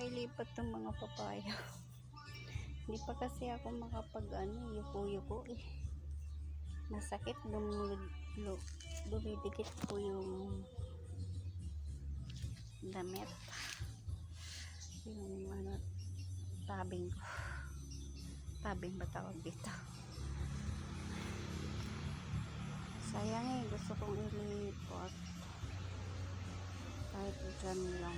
mailipat ng mga papaya. Hindi pa kasi ako makapag yuko-yuko eh. Masakit, dumidikit po yung damit. Yung tabing ko. Tabing ba tawag dito? Sayang eh, gusto kong ilipat. Kahit dyan lang.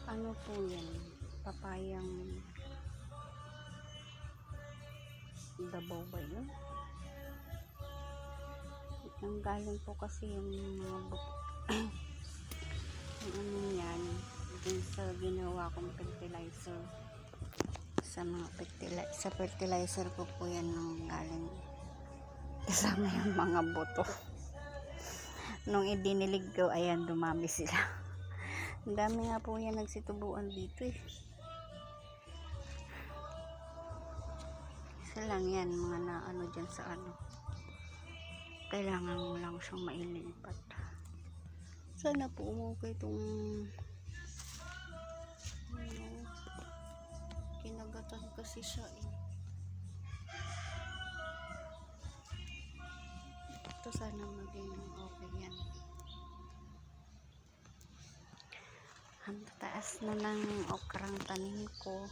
Ano po yan? Papayang Dabaw ba yun? Ang galing po kasi yung mga yung yan din sa ginawa kong fertilizer. Sa mga fertilizer ko po yan nung galing kasama yung mga buto. Nung idinilig ko, ayan, dumami sila. Ang dami nga po yan nagsitubuan dito eh. Isa lang yan, mga naano dyan sa kailangan mo lang siyang mailipat. Sana po umukay itong kinagatan kasi siya eh. Ito sana maging okay yan. Ang taas na ng okrang tanim ko.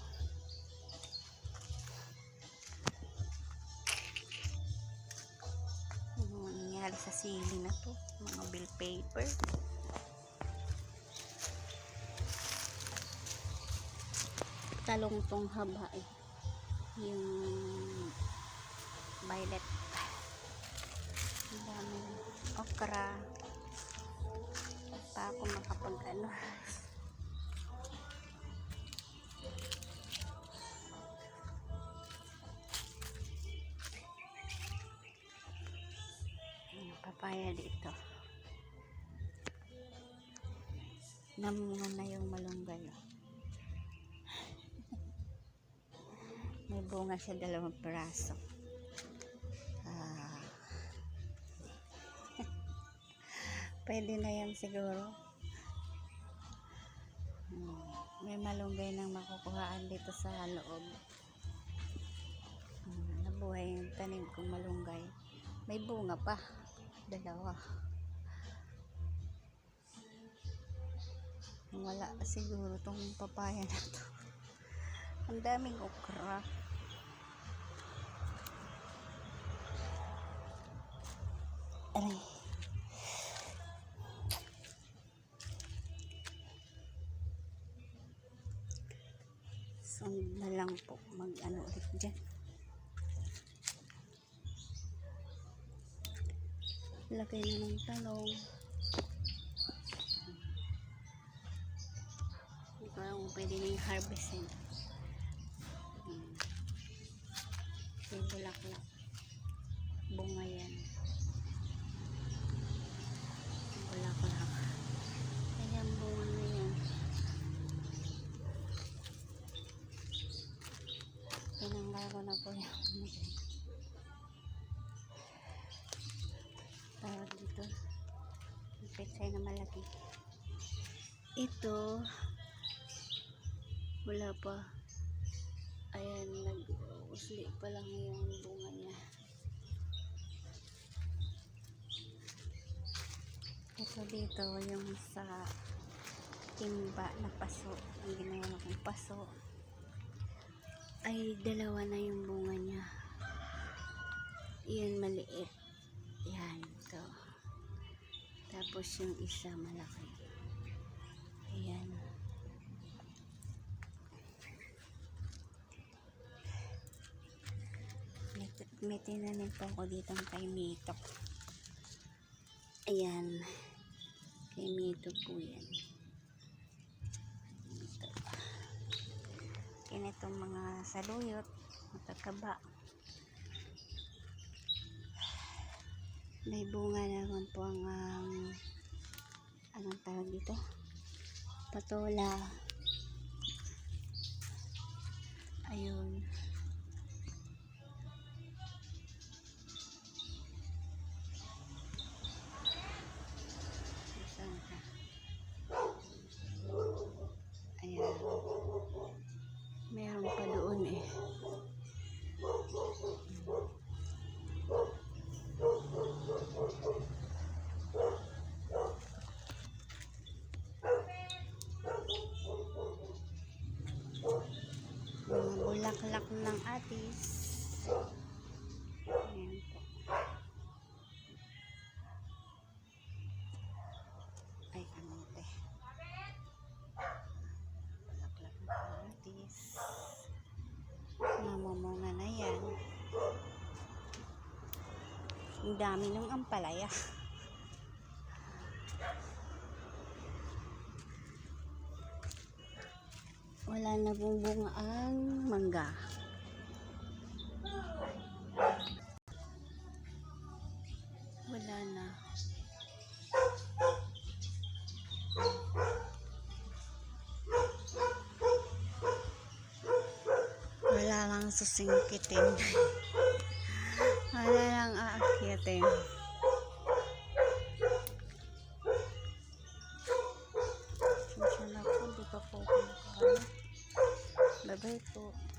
Ano nangyari sa sili na to? Mga bill paper. Talong tong haba eh. Yung violet. Ang daming okra. Pa ako makapag papaya dito. Namunga na yung malunggay. May bunga siya 2 piraso. Pwede na yan siguro. May malunggay nang makukuhaan dito sa loob. Nabuhay yung tanim kong malunggay. May bunga pa. 2. Wala siguro tong papaya na to. Ang daming okra. Aray. Sunod na lang po ulit dyan. Lagay na ng talong. Hindi ko alam kung pwede na yung harvestin. Yung bulaklak. Bunga yan. Bulaklak. Ayan, bunga na yan. Tinanggal ko na po yan. Tawag dito. Yung petsay na malaki. Ito, wala pa. Ayan, nag-usli pa lang yung bunga niya. Ito dito, yung sa timba na paso, ang ginawa kong paso, ay 2 na yung bunga niya. Yan, maliit. Yan, ito. Tapos yung isa malaki. Ayan. May tinanim po ako dito kay Mito. Ayan. Kay Mito po yan. Ito. Yan itong mga saluyot. Matataba. May bunga naman po ang anong tawag dito? Patola. Ayun. kamatis. Ayan po. Ay, kamote. Bulaklak ng kamatis. Namumuna na yan. Ang dami ng ampalaya. Wala na pong bunga ang mangga. Wala na. Wala lang susingkitin. Wala lang aakyatin. Sensya na po, di pa po kumakain. Bye-bye po.